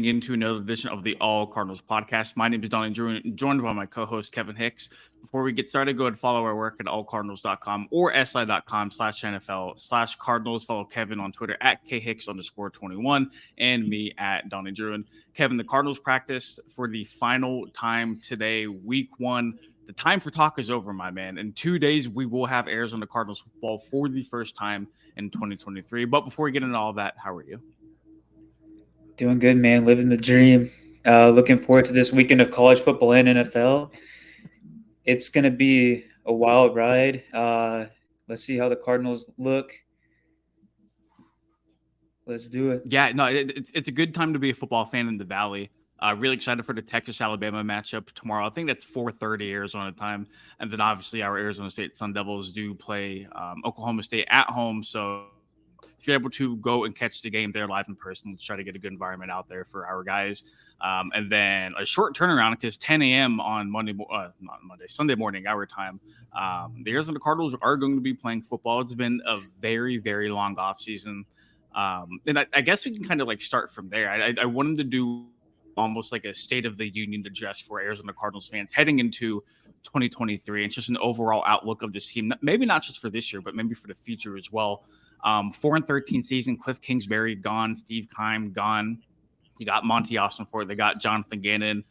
tuning in to another edition of the All Cardinals podcast. My name is Donnie Drew, joined by my co-host Kevin Hicks. Before we get started, go ahead and follow our work at allcardinals.com or si.com/NFL/Cardinals. Follow Kevin on Twitter at khicks_21 and me at Donnie Drew. And Kevin, the Cardinals practiced for the final time today, week 1. The time for talk is over, my man. In 2 days, we will have Arizona Cardinals football for the first time in 2023. But before we get into all that, how are you? Doing good, man. Living the dream. Looking forward to this weekend of college football and NFL. It's going to be a wild ride. Let's see how the Cardinals look. Let's do it. Yeah, no, it's a good time to be a football fan in the Valley. Really excited for the Texas-Alabama matchup tomorrow. I think that's 4:30 Arizona time. And then obviously our Arizona State Sun Devils do play Oklahoma State at home. So if you're able to go and catch the game there live in person, let's try to get a good environment out there for our guys. And then a short turnaround because 10 a.m. on Sunday morning, our time. The Arizona Cardinals are going to be playing football. It's been a very, very long offseason. And I guess we can kind of like start from there. I wanted to do almost like a State of the Union address for Arizona Cardinals fans heading into 2023 and just an overall outlook of this team. Maybe not just for this year, but maybe for the future as well. 4-13 season, Cliff Kingsbury gone, Steve Keim gone. You got Monti Ossenfort, they got Jonathan Gannon.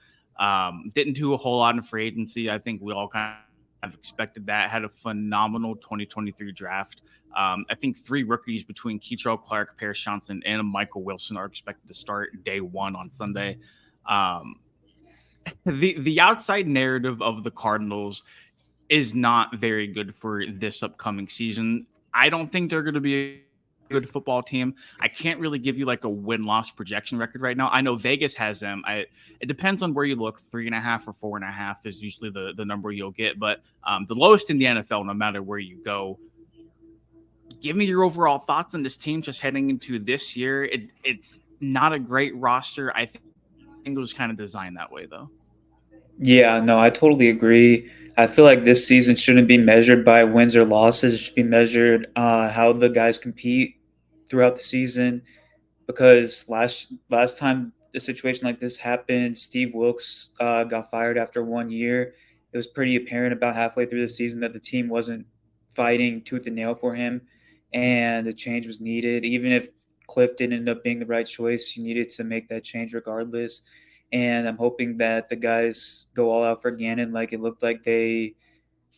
Didn't do a whole lot in free agency. I think we all kind of expected that. Had a phenomenal 2023 draft. I think 3 rookies between Keitrell Clark, Paris Johnson, and Michael Wilson are expected to start day 1 on Sunday. The outside narrative of the Cardinals is not very good for this upcoming season. I don't think they're going to be a good football team. I can't really give you like a win-loss projection record right now. I know Vegas has them. It depends on where you look. 3.5 or 4.5 is usually the number you'll get. But the lowest in the NFL, no matter where you go. Give me your overall thoughts on this team just heading into this year. It's not a great roster. I think it was kind of designed that way, though. Yeah, no, I totally agree. I feel like this season shouldn't be measured by wins or losses. It should be measured how the guys compete throughout the season. Because last time a situation like this happened, Steve Wilkes got fired after 1 year. It was pretty apparent about halfway through the season that the team wasn't fighting tooth and nail for him, and a change was needed. Even if Cliff didn't end up being the right choice, you needed to make that change regardless. And I'm hoping that the guys go all out for Gannon like it looked like they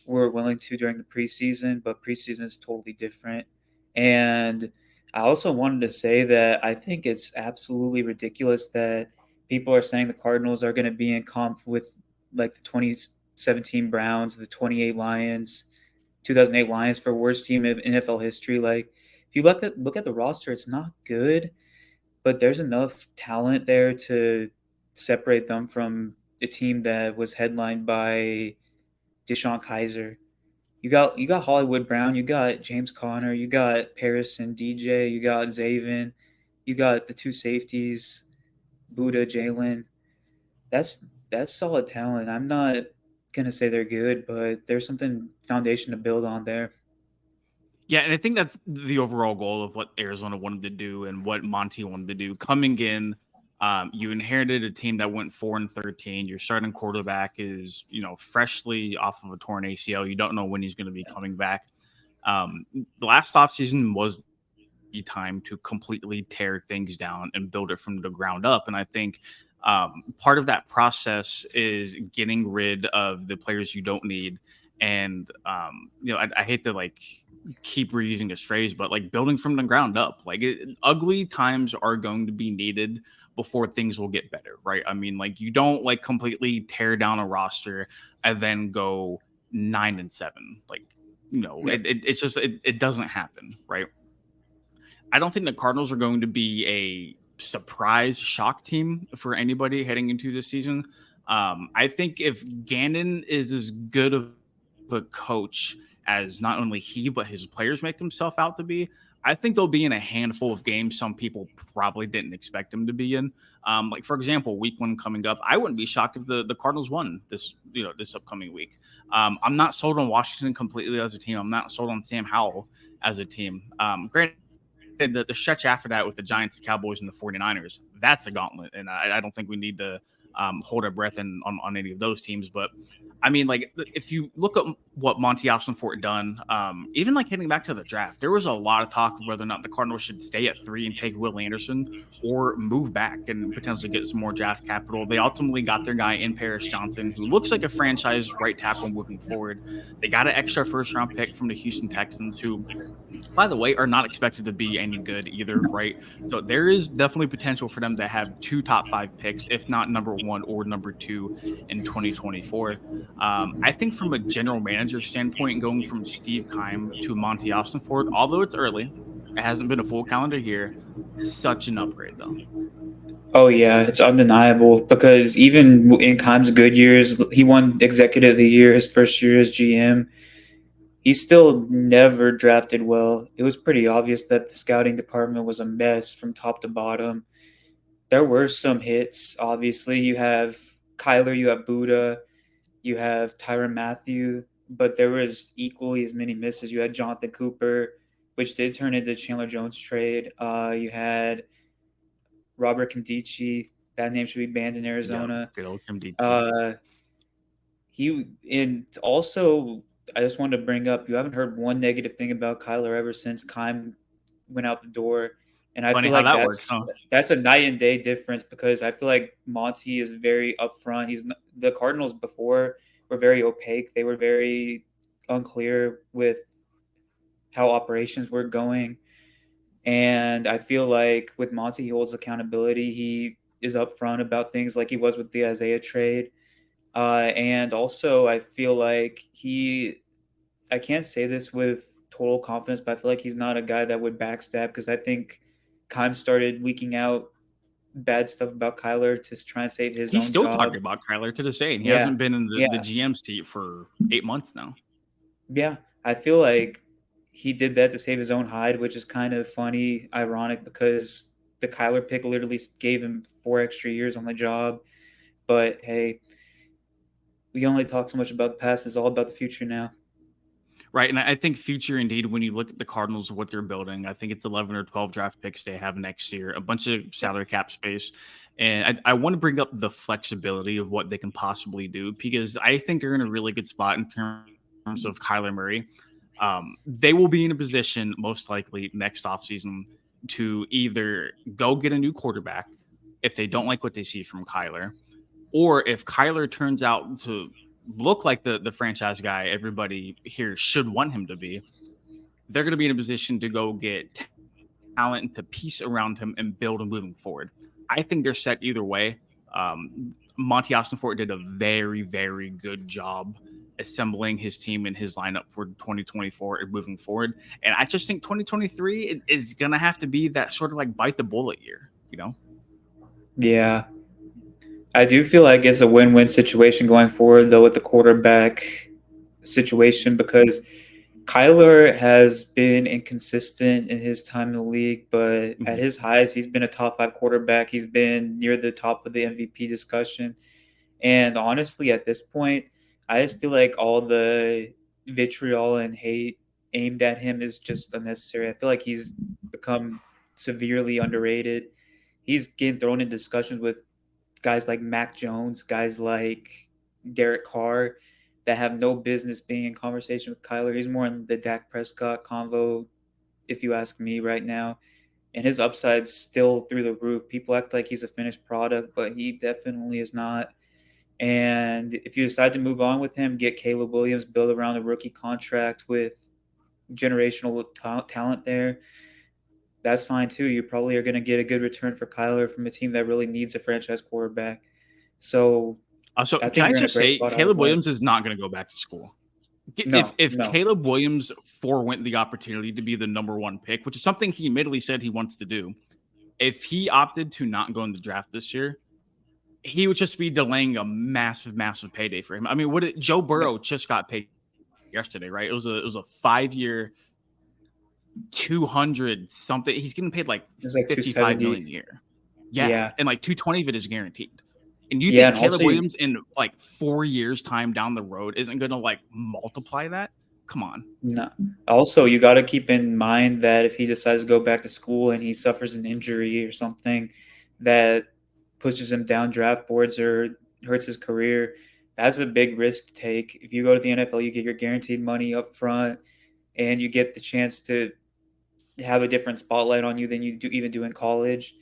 were willing to during the preseason, but preseason is totally different. And I also wanted to say that I think it's absolutely ridiculous that people are saying the Cardinals are going to be in comp with like the 2017 Browns, the 2008 Lions for worst team in NFL history. Like, if you look at the roster, it's not good, but there's enough talent there to separate them from a team that was headlined by Deshaun Kaiser. You got Hollywood Brown, you got James Conner, you got Paris and DJ, you got Zaven, you got the 2 safeties, Buddha, Jalen. That's solid talent. I'm not gonna say they're good, but there's something foundation to build on there. Yeah, and I think that's the overall goal of what Arizona wanted to do and what Monty wanted to do. Coming in, you inherited a team that went 4-13. Your starting quarterback is, freshly off of a torn ACL. You don't know when he's going to be coming back. The last offseason was the time to completely tear things down and build it from the ground up. And I think part of that process is getting rid of the players you don't need. And, I hate to keep reusing this phrase, but like building from the ground up, ugly times are going to be needed before things will get better, right? I mean, like you don't like completely tear down a roster and then go 9-7. Yep. It's just it doesn't happen, right? I don't think the Cardinals are going to be a surprise shock team for anybody heading into this season. I think if Gannon is as good of a coach as not only he but his players make himself out to be, I think they'll be in a handful of games some people probably didn't expect him to be in. Like for example, week 1 coming up, I wouldn't be shocked if the Cardinals won this upcoming week. I'm not sold on Washington completely as a team. I'm not sold on Sam Howell as a team. Granted, the stretch after that with the Giants, the Cowboys, and the 49ers, that's a gauntlet. And I don't think we need to hold our breath on any of those teams. But I mean, like, if you look at what Monti Ossenfort done, even like heading back to the draft, there was a lot of talk of whether or not the Cardinals should stay at 3 and take Will Anderson or move back and potentially get some more draft capital. They ultimately got their guy in Paris Johnson, who looks like a franchise right tackle moving forward. They got an extra first round pick from the Houston Texans, who, by the way, are not expected to be any good either, right? So there is definitely potential for them to have 2 top 5 picks, if not number 1 or number 2 in 2024. I think from a general manager standpoint, going from Steve Keim to Monti Ossenfort, although it's early, it hasn't been a full calendar year, such an upgrade though. Oh yeah, it's undeniable because even in Keim's good years, he won Executive of the Year his first year as GM. He still never drafted well. It was pretty obvious that the scouting department was a mess from top to bottom. There were some hits. Obviously, you have Kyler, you have Buddha, you have Tyrann Mathieu, but there was equally as many misses. You had Jonathan Cooper, which did turn into Chandler Jones trade. You had Robert Kimdichie. That name should be banned in Yeah, Arizona. good old Kim DT. Uh, he and also I just wanted to bring up you haven't heard one negative thing about Kyler ever since Keim went out the door, and I Funny feel how like that works, huh? that's a night and day difference because I feel like Monty is very upfront. The Cardinals before were very opaque. They were very unclear with how operations were going. And I feel like with Monty, he holds accountability. He is upfront about things like he was with the Isaiah trade. And also, I feel like I can't say this with total confidence, but I feel like he's not a guy that would backstab because I think Keim started leaking out bad stuff about Kyler to try and save his He's own still job. talking about Kyler to this day, and he Yeah. hasn't been in the Yeah. GM seat for 8 months now. Yeah. I feel like he did that to save his own hide, which is kind of funny, ironic because the Kyler pick literally gave him 4 extra years on the job. But hey, we only talk so much about the past. It's all about the future now. Right. And I think future indeed, when you look at the Cardinals, what they're building, I think it's 11 or 12 draft picks they have next year, a bunch of salary cap space. And I want to bring up the flexibility of what they can possibly do because I think they're in a really good spot in terms of Kyler Murray. They will be in a position, most likely next offseason, to either go get a new quarterback if they don't like what they see from Kyler, or if Kyler turns out to look like the franchise guy everybody here should want him to be, they're going to be in a position to go get talent and to piece around him and build him moving forward. I think they're set either way. Monti Ossenfort did a very, very good job assembling his team and his lineup for 2024 and moving forward. And I just think 2023 is going to have to be that sort of like bite the bullet year, you know? Yeah. I do feel like it's a win-win situation going forward, though, with the quarterback situation because Kyler has been inconsistent in his time in the league, but at Mhm. his highs, he's been a top 5 quarterback. He's been near the top of the MVP discussion. And honestly, at this point, I just feel like all the vitriol and hate aimed at him is just unnecessary. I feel like he's become severely underrated. He's getting thrown in discussions with guys like Mac Jones, guys like Derek Carr that have no business being in conversation with Kyler. He's more in the Dak Prescott convo, if you ask me right now. And his upside's still through the roof. People act like he's a finished product, but he definitely is not. And if you decide to move on with him, get Caleb Williams, build around a rookie contract with generational talent there, that's fine too. You probably are going to get a good return for Kyler from a team that really needs a franchise quarterback. So So I can think I you're in a just great say spot either Caleb way. Williams is not going to go back to school. If No, if no. Caleb Williams forewent the opportunity to be the number 1 pick, which is something he admittedly said he wants to do, if he opted to not go in the draft this year, he would just be delaying a massive, massive payday for him. I mean, Joe Yep. Burrow just got paid yesterday, right? It was a 5 year, 200 something. He's getting paid like It's like 55 million 270. a year. Yeah, Yeah. and like 220 of it is guaranteed. And you Yeah, think and also Caleb Williams in like 4 years time down the road isn't going to like multiply that? Come on. No. Also, you got to keep in mind that if he decides to go back to school and he suffers an injury or something that pushes him down draft boards or hurts his career, that's a big risk to take. If you go to the NFL, you get your guaranteed money up front and you get the chance to have a different spotlight on you than you do even do in college.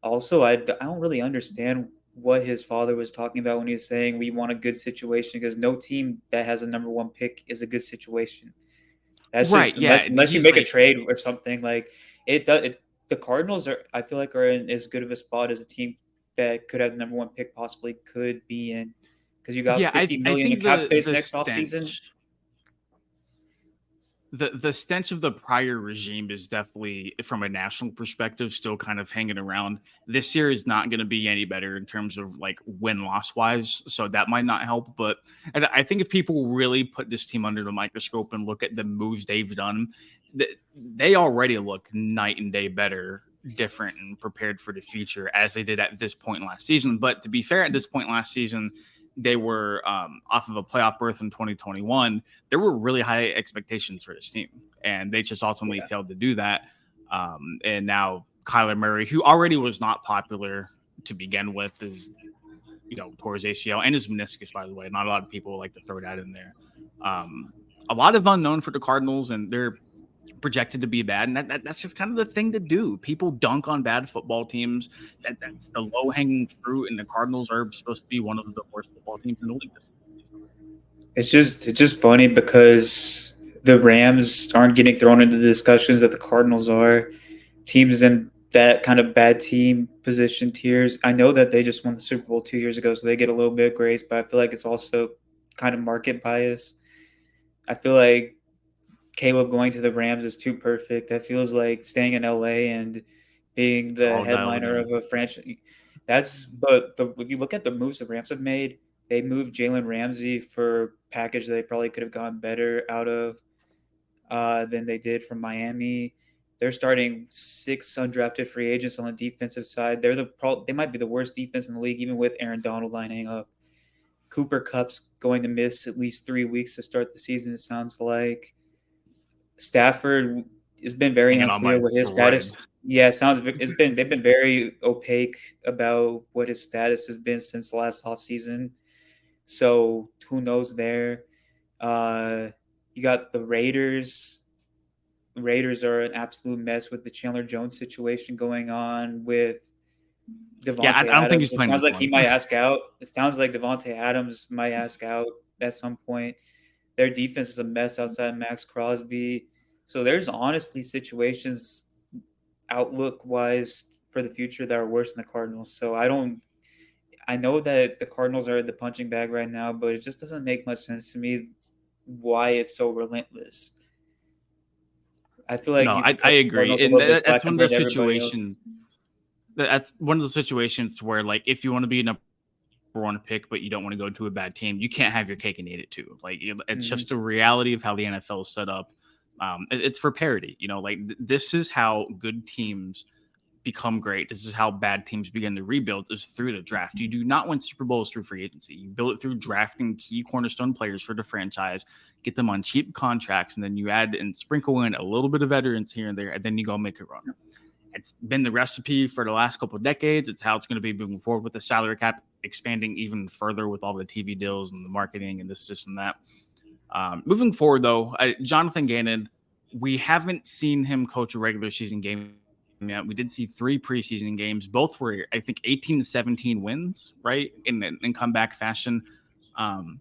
Also, I don't really understand what his father was talking about when he was saying we want a good situation because no team that has a number one pick is a good situation. That's Right. just Yeah. unless you He's make a like, trade or something like it. Does it, the Cardinals are I feel like are in as good of a spot as a team that could have the number one pick possibly could be in because you got yeah, 50 million in think cap space the next offseason. stench the stench of the prior regime is definitely, from a national perspective, still kind of hanging around. This year is not going to be any better in terms of like win loss wise, so that might not help. But I think if people really put this team under the microscope and look at the moves they've done, they already look night and day better, different, and prepared for the future as they did at this point last season. But to be fair, at this point last season, they were off of a playoff berth in 2021. There were really high expectations for this team, and they just ultimately Yeah. failed to do that. And now Kyler Murray, who already was not popular to begin with, is towards ACL and his meniscus. By the way, not a lot of people like to throw that in there. Um, a lot of unknown for the Cardinals, and they're projected to be bad, and that's just kind of the thing to do. People dunk on bad football teams. That's the low hanging fruit, and the Cardinals are supposed to be one of the worst football teams in the league this season. It's just funny because the Rams aren't getting thrown into the discussions that the Cardinals are. Teams in that kind of bad team position tiers. I know that they just won the Super Bowl 2 years ago, so they get a little bit of grace, but I feel like it's also kind of market bias. I feel like Caleb going to the Rams is too perfect. That feels like staying in LA and being It's the all dialed headliner in. of a franchise. But if you look at the moves the Rams have made, they moved Jalen Ramsey for a package that they probably could have gotten better out of than they did from Miami. They're starting 6 undrafted free agents on the defensive side. They might be the worst defense in the league, even with Aaron Donald lining up. Cooper Cup's going to miss at least 3 weeks to start the season. It sounds like Stafford has been very Hanging on by unclear a what his thread. status. Yeah, they've been very opaque about what his status has been since last offseason. So who knows there? Uh, you got the Raiders. Raiders are an absolute mess with the Chandler Jones situation going on with Yeah, Devontae I don't think Adams. he's It playing sounds this like he one. might ask out. It sounds like Devontae Adams might ask out at some point. Their defense is a mess outside Max Crosby. So there's honestly situations outlook wise for the future that are worse than the Cardinals. So I know that the Cardinals are the punching bag right now, but it just doesn't make much sense to me why it's so relentless. I feel like No, you could I cut the agree, Cardinals a and little bit slack that's one of compared those to everybody else. situations. That's one of the situations where, like, if you want to be a number one pick, but you don't want to go to a bad team, you can't have your cake and eat it too. Like, it's Hmm. just a reality of how the NFL is set up. It's for parity. Like this is how good teams become great. This is how bad teams begin to rebuild, is through the draft. You do not win Super Bowls through free agency. You build it through drafting key cornerstone players for the franchise, get them on cheap contracts, and then you add and sprinkle in a little bit of veterans here and there, and then you go make a run. It's been the recipe for the last couple of decades. It's how it's going to be moving forward with the salary cap expanding even further with all the TV deals and the marketing and this and that. Moving forward, though, Jonathan Gannon, we haven't seen him coach a regular season game yet. We did see 3 preseason games. Both were, I think, 18 to 17 wins, right, in comeback fashion. Um,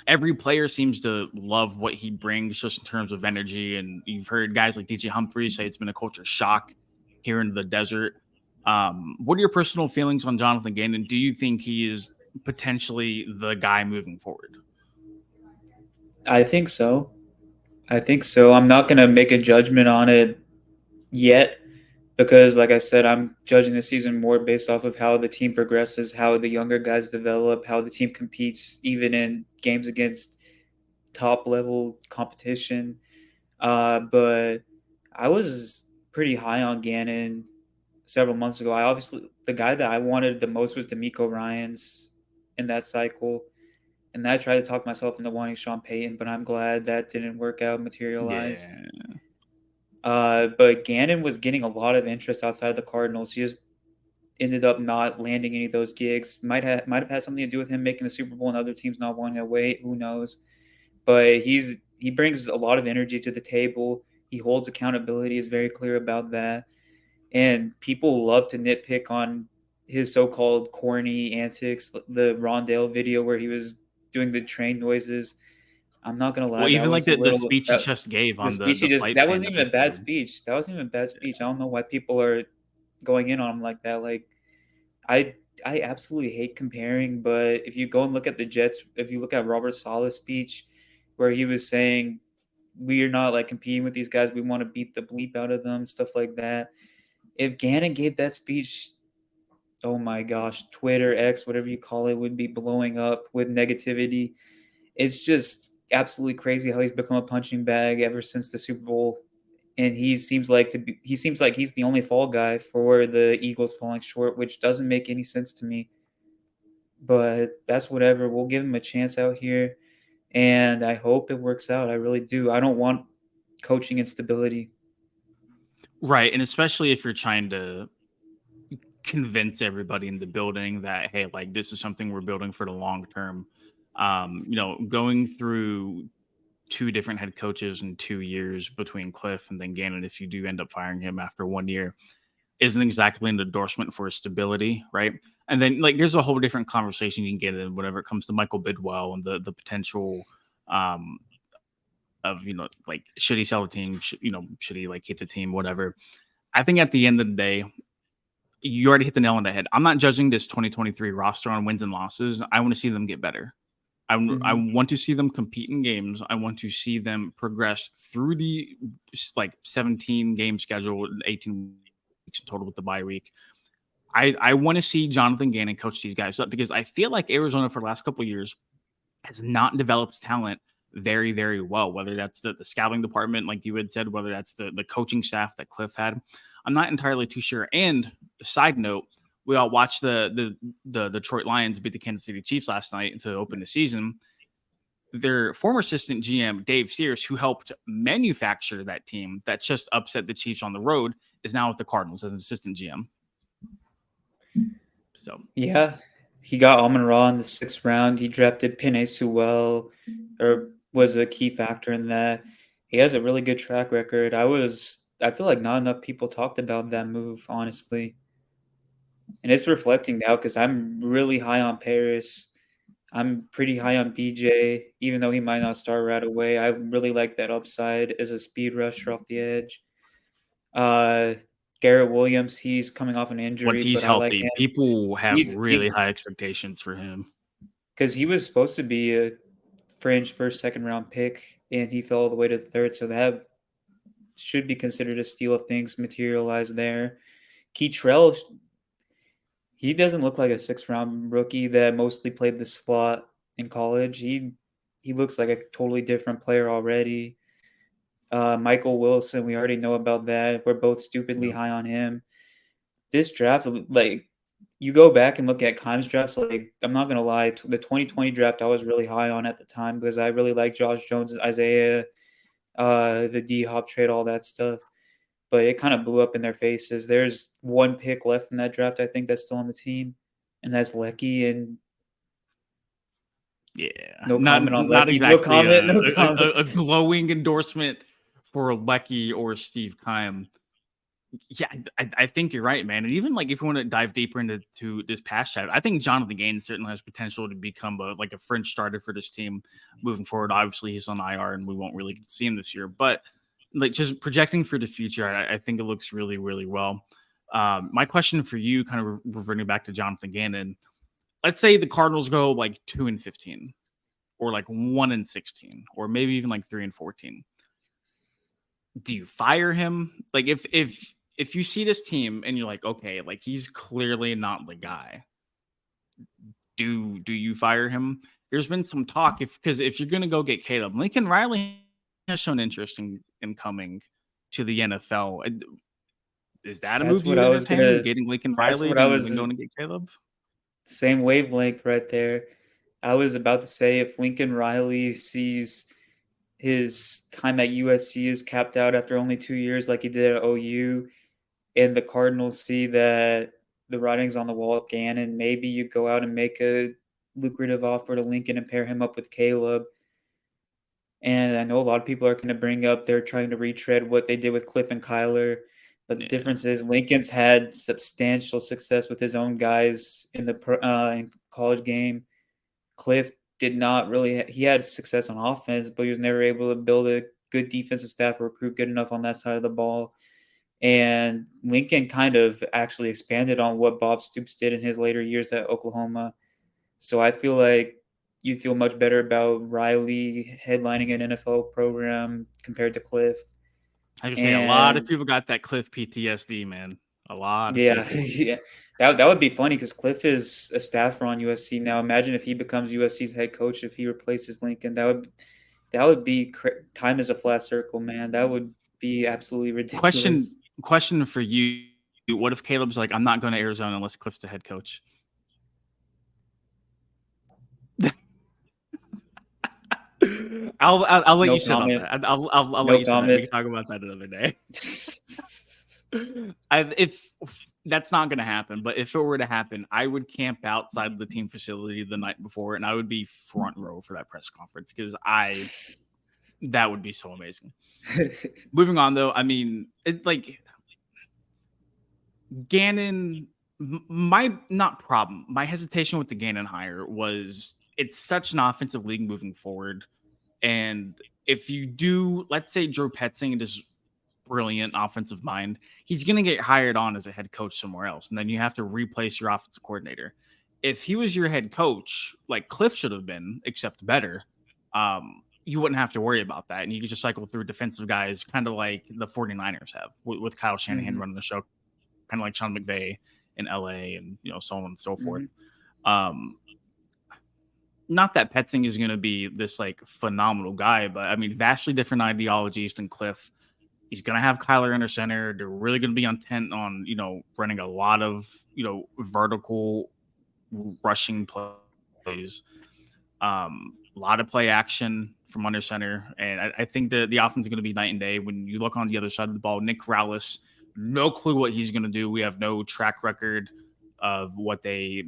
every player seems to love what he brings just in terms of energy. And you've heard guys like DJ Humphries say it's been a culture shock here in the desert. What are your personal feelings on Jonathan Gannon? Do you think he is potentially the guy moving forward? I think so. I think so. I'm not going to make a judgment on it yet because, like I said, I'm judging the season more based off of how the team progresses, how the younger guys develop, how the team competes, even in games against top level competition. But I was pretty high on Gannon several months ago. The guy that I wanted the most was D'Amico Ryans in that cycle. and I tried to talk myself into wanting Sean Payton, but I'm glad that didn't work out, materialize. Yeah. But Gannon was getting a lot of interest outside the Cardinals. He just ended up not landing any of those gigs. Might have had something to do with him making the Super Bowl and other teams not wanting to wait. Who knows? But he brings a lot of energy to the table. He holds accountability. Is very clear about that. And people love to nitpick on his so-called corny antics. The Rondale video where he was doing the train noises. I'm not gonna lie, Well, that even like was a the little speech he just gave the on speech he the just flight that plan wasn't even a bad episode. speech. That wasn't even a bad speech. I don't know why people are going in on him like that. Like I I absolutely hate comparing, but if you go and look at the Jets, if you look at Robert Sala's speech where he was saying we are not like competing with these guys, we want to beat the bleep out of them, stuff like that. If Gannon gave that speech, oh my gosh, Twitter, X, whatever you call it, would be blowing up with negativity. It's just absolutely crazy how he's become a punching bag ever since the Super Bowl. And he seems like he's the only fall guy for the Eagles falling short, which doesn't make any sense to me. But that's whatever. We'll give him a chance out here, and I hope it works out. I really do. I don't want coaching instability. Right, and especially if you're trying to convince everybody in the building that hey, like this is something we're building for the long term. Going through two different head coaches in 2 years between Cliff and then Gannon, if you do end up firing him after 1 year, isn't exactly an endorsement for stability, right? And then like there's a whole different conversation you can get in whenever it comes to Michael Bidwell and the potential um of like should he sell the team, should he like keep the team, whatever. I think at the end of the day, you already hit the nail on the head. I'm not judging this 2023 roster on wins and losses. I want to see them get better. I Hmm. want to see them compete in games. I want to see them progress through the like 17 game schedule, 18 weeks in total with the bye week. I want to see Jonathan Gannon coach these guys up because I feel like Arizona for the last couple of years has not developed talent very, very well, whether that's the scouting department, like you had said, whether that's the coaching staff that Cliff had. I'm not entirely too sure. And side note, we all watched the Detroit Lions beat the Kansas City Chiefs last night to open the season. Their former assistant GM, Dave Sears, who helped manufacture that team that just upset the Chiefs on the road, is now with the Cardinals as an assistant GM. So Yeah, he got Amon Ra in the 6th round. He drafted Penei Sewell, or was a key factor in that. He has a really good track record. I feel like not enough people talked about that move, honestly. And it's reflecting now because I'm really high on Paris. I'm pretty high on BJ, even though he might not start right away. I really like that upside as a speed rusher off the edge. Uh, Garrett Williams, he's coming off an once injury, he's but I like healthy, him. people have really He's high expectations for him. because he was supposed to be a fringe first, second-round pick, and he fell all the way to the third. So that should be considered a steal if things materialize there. Keitrell, he doesn't look like a 6th-round rookie that mostly played the slot in college. He looks like a totally different player already. Michael Wilson, we already know about that. We're both stupidly Yep. high on him. This draft, like you go back and look at Kimes drafts, like I'm not gonna lie, the 2020 draft I was really high on at the time because I really like Josh Jones, Isaiah, the D Hop trade, all that stuff. But it kind of blew up in their faces. There's one pick left in that draft, I think, that's still on the team, and that's Lecky. And Yeah, no not comment on not Lecky. No exactly comment. No comment. a glowing endorsement for Lecky or Steve Keim. Yeah, I think you're right, man. And even like if you want to dive deeper into this past chat, I think Jonathan Gaines certainly has potential to become a fringe starter for this team moving forward. Obviously, he's on IR, and we won't really get to see him this year. But like just projecting for the future, I think it looks really, really well. My question for you, kind of reverting back to Jonathan Gannon, let's say the Cardinals go like 2-15, or like 1-16, or maybe even like 3-14. Do you fire him? Like if you see this team and you're like, okay, like he's clearly not the guy. Do you fire him? There's been some talk because if you're gonna go get Caleb, Lincoln Riley has shown interest in coming to the NFL. Is that a That's move you what would I was entertain? gonna. Getting Lincoln That's Riley what I than was. going to get Caleb? Same wavelength right there. I was about to say if Lincoln Riley sees his time at USC is capped out after only 2 years, like he did at OU, and the Cardinals see that the writing's on the wall of Gannon, maybe you go out and make a lucrative offer to Lincoln and pair him up with Caleb. And I know a lot of people are going to bring up they're trying to retread what they did with Cliff and Kyler. But the Yeah. difference is Lincoln's had substantial success with his own guys in the in college game. Cliff did not really. He had success on offense, but he was never able to build a good defensive staff or recruit good enough on that side of the ball. And Lincoln kind of actually expanded on what Bob Stoops did in his later years at Oklahoma. So I feel like you feel much better about Riley headlining an NFL program compared to Cliff. I would say a lot of And people got that Cliff PTSD, man. A lot of yeah, people. yeah, that would be funny because Cliff is a staffer on USC now. Imagine if he becomes USC's head coach if he replaces Lincoln. That would be time is a flat circle, man. That would be absolutely Question ridiculous. question for you. What if Caleb's like, I'm not going to Arizona unless Cliff's the head coach? I'll let No you sit on comment. that. I'll let No you sit on that. We comment. can talk about that another day. If that's not going to happen, but if it were to happen, I would camp outside the team facility the night before, and I would be front row for that press conference because that would be so amazing. Moving on, though, I mean, it like Gannon. My not problem. My hesitation with the Gannon hire was it's such an offensive league moving forward, and if you do, let's say Drew Petzing is brilliant offensive mind, he's going to get hired on as a head coach somewhere else. And then you have to replace your offensive coordinator. If he was your head coach, like Cliff should have been, except better, you wouldn't have to worry about that. And you could just cycle through defensive guys, kind of like the 49ers have with Kyle Shanahan Mhm, running the show, kind of like Sean McVay in LA and, so on and so forth. mhm, Um, Not that Petzing is going to be this like phenomenal guy, but I mean, vastly different ideologies than Cliff. He's going to have Kyler under center. They're really going to be intent on, running a lot of, vertical rushing plays, a lot of play action from under center. And I think the offense is going to be night and day. When you look on the other side of the ball, Nick Rallis, no clue what he's going to do. We have no track record of what they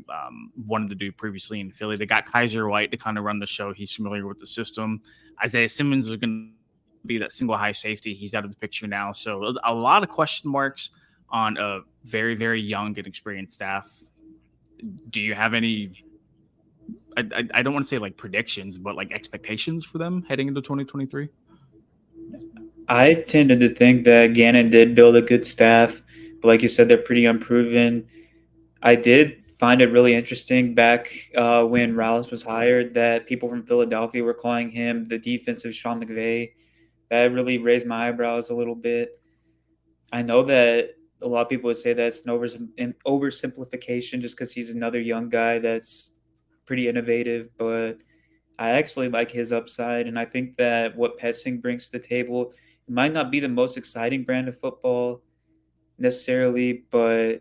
wanted to do previously in Philly. They got Kaiser White to kind of run the show. He's familiar with the system. Isaiah Simmons is going to be that single high safety. He's out of the picture now. So a lot of question marks on a very, very young and experienced staff. Do you have any I don't want to say like predictions, but like expectations for them heading into 2023? I tended to think that Gannon did build a good staff, but like you said, they're pretty unproven. I did find it really interesting back when Rallis was hired that people from Philadelphia were calling him the defensive Sean McVay. That really raised my eyebrows a little bit. I know that a lot of people would say that's an oversimplification just because he's another young guy that's pretty innovative, but I actually like his upside, and I think that what Petsing brings to the table it might not be the most exciting brand of football necessarily, but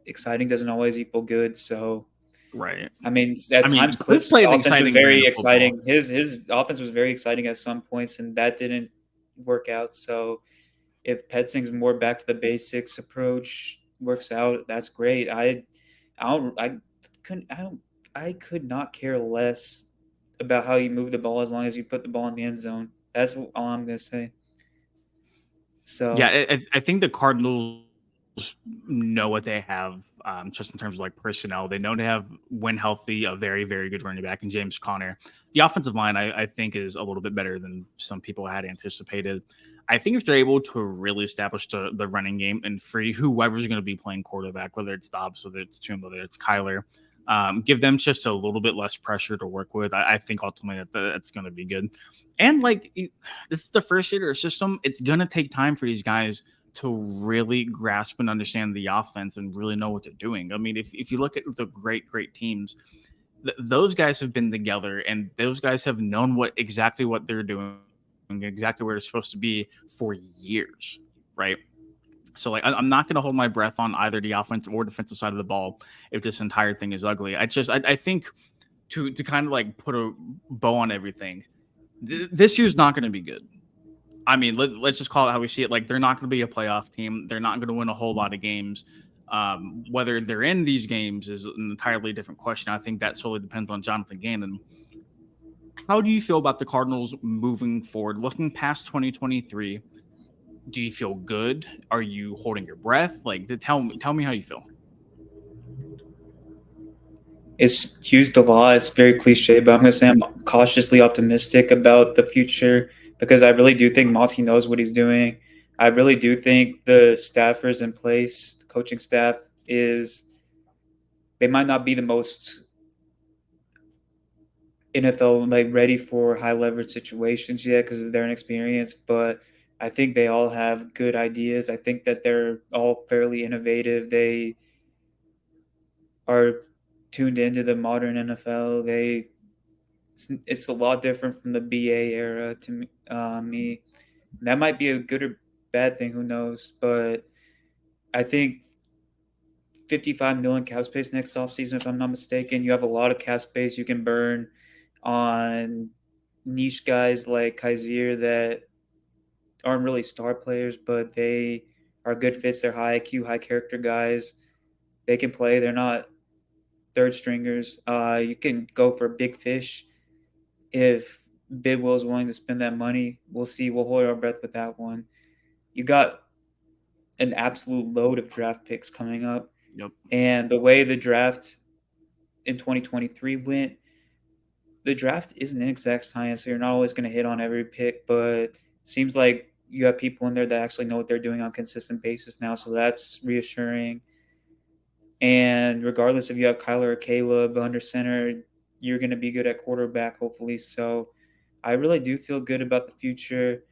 exciting doesn't always equal good. So, Right. I mean, at I mean, times Cliff Cliff's played an offense was exciting brand very of football. exciting. His offense was very exciting at some points, and that didn't work out. So, if Petsing's more back to the basics approach works out, that's great. I don't, I could not care less about how you move the ball as long as you put the ball in the end zone. That's all I'm gonna say. Yeah, So, I think the Cardinals know what they have, just in terms of like personnel. They know they have, when healthy, a very, very good running back in James Conner. The offensive line, I think, is a little bit better than some people had anticipated. I think if they're able to really establish the running game and free whoever's going to be playing quarterback, whether it's Dobbs, whether it's Toom, whether it's Kyler, give them just a little bit less pressure to work with. I think ultimately that's going to be good. And like this is the first year of the system. It's going to take time for these guys to really grasp and understand the offense and really know what they're doing. I mean, if you look at the great teams, those guys have been together and those guys have known exactly what they're doing, exactly where they're supposed to be for years, right? So like I'm not going to hold my breath on either the offensive or defensive side of the ball if this entire thing is ugly. I think to kind of like put a bow on everything. This year's not going to be good. I mean, let's just call it how we see it. Like, they're not going to be a playoff team. They're not going to win a whole lot of games. Whether they're in these games is an entirely different question. I think that solely depends on Jonathan Gannon. How do you feel about the Cardinals moving forward, looking past 2023? Do you feel good? Are you holding your breath? Like, tell me how you feel. It's used a lot. It's very cliche, but I'm going to say I'm cautiously optimistic about the future because I really do think Monty knows what he's doing. I really do think the staffers in place, the coaching staff, is they might not be the most NFL like ready for high leverage situations yet because of their inexperience, but I think they all have good ideas. I think that they're all fairly innovative. They are tuned into the modern NFL. It's a lot different from the BA era to me. That might be a good or bad thing, who knows? But I think 55 million cap space next offseason, if I'm not mistaken. You have a lot of cap space you can burn on niche guys like Kaiser that aren't really star players, but they are good fits. They're high IQ, high character guys. They can play. They're not third stringers. You can go for big fish if Bidwell is willing to spend that money. We'll see. We'll hold our breath with that one. You got an absolute load of draft picks coming up, Yep. and the way the draft in 2023 went, the draft isn't an exact science, so you're not always going to hit on every pick, but it seems like you have people in there that actually know what they're doing on a consistent basis now, so that's reassuring. And regardless if you have Kyler or Caleb under center, you're going to be good at quarterback, hopefully. So I really do feel good about the future.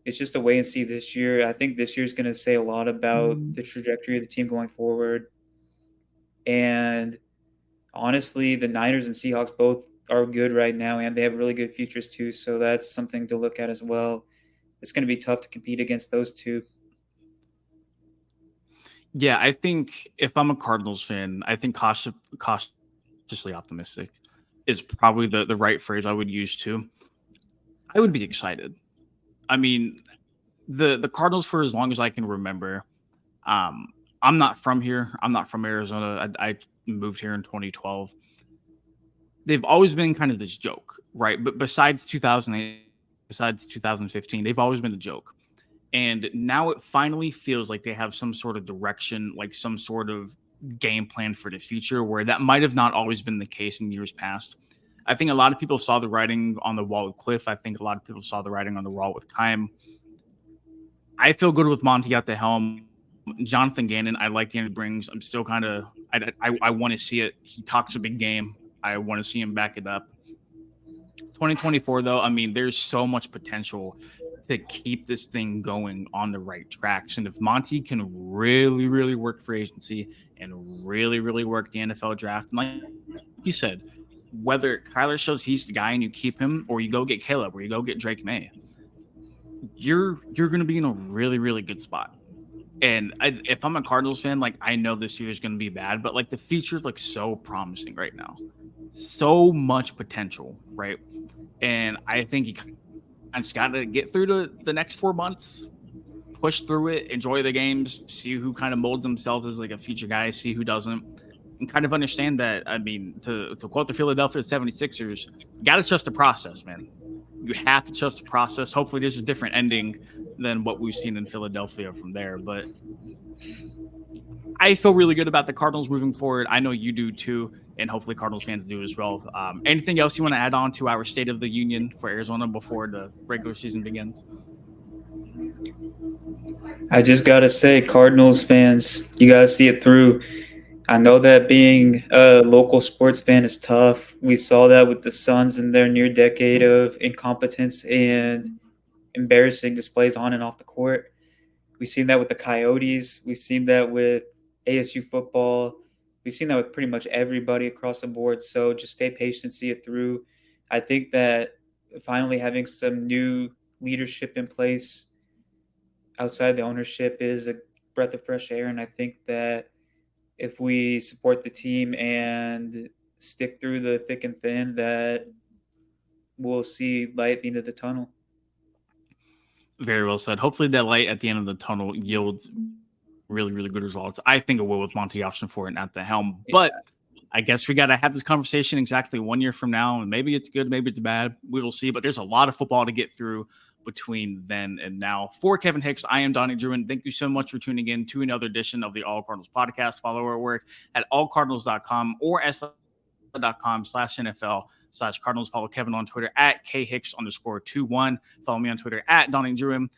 It's just a wait and see this year. I think this year is going to say a lot about the trajectory of the team going forward. And honestly, the Niners and Seahawks both are good right now, and they have really good futures too. So that's something to look at as well. It's going to be tough to compete against those two. Yeah, I think if I'm a Cardinals fan, I think cautiously optimistic is probably the right phrase I would use too. I would be excited. I mean, the Cardinals for as long as I can remember. Um, I'm not from here. I'm not from Arizona. I moved here in 2012. They've always been kind of this joke, right? But besides 2008, besides 2015, they've always been a joke. And now it finally feels like they have some sort of direction, like some sort of game plan for the future, where that might have not always been the case in years past. I think a lot of people saw the writing on the wall with Cliff. I think a lot of people saw the writing on the wall with Kime. I feel good with Monty at the helm. Jonathan Gannon, I like the end he brings. I'm still kind of, I want to see it. He talks a big game. I want to see him back it up. 2024, though, I mean, there's so much potential to keep this thing going on the right tracks. And if Monty can really, really work free agency and really, really work the NFL draft, and like you said, whether Kyler shows he's the guy and you keep him, or you go get Caleb, or you go get Drake May, you're going to be in a really, really good spot. And if I'm a Cardinals fan, like, I know this year is going to be bad, but like the future looks so promising right now. So much potential, right? And I think you kind of just got to get through the next 4 months, push through it, enjoy the games, see who kind of molds themselves as like a future guy, see who doesn't, and kind of understand that. I mean, to quote the Philadelphia 76ers, you got to trust the process, man. You have to trust the process. Hopefully, this is a different ending than what we've seen in Philadelphia from there. But I feel really good about the Cardinals moving forward. I know you do too, and hopefully Cardinals fans do as well. Anything else you want to add on to our State of the Union for Arizona before the regular season begins? I just got to say, Cardinals fans, you got to see it through. I know that being a local sports fan is tough. We saw that with the Suns in their near decade of incompetence and embarrassing displays on and off the court. We've seen that with the Coyotes. We've seen that with ASU football. We've seen that with pretty much everybody across the board. So just stay patient, see it through. I think that finally having some new leadership in place outside the ownership is a breath of fresh air. And I think that if we support the team and stick through the thick and thin, that we'll see light at the end of the tunnel. Very well said. Hopefully, that light at the end of the tunnel yields really, really good results. I think it will with Monti Ossenfort at the helm. Yeah. But I guess we got to have this conversation exactly 1 year from now, and maybe it's good, maybe it's bad. We will see. But there's a lot of football to get through between then and now. For Kevin Hicks, I am Donnie Druin. Thank you so much for tuning in to another edition of the All Cardinals podcast. Follow our work at allcardinals.com or sl.com/NFL/Cardinals. Follow Kevin on Twitter at khicks_21. Follow me on Twitter at Donnie Druin.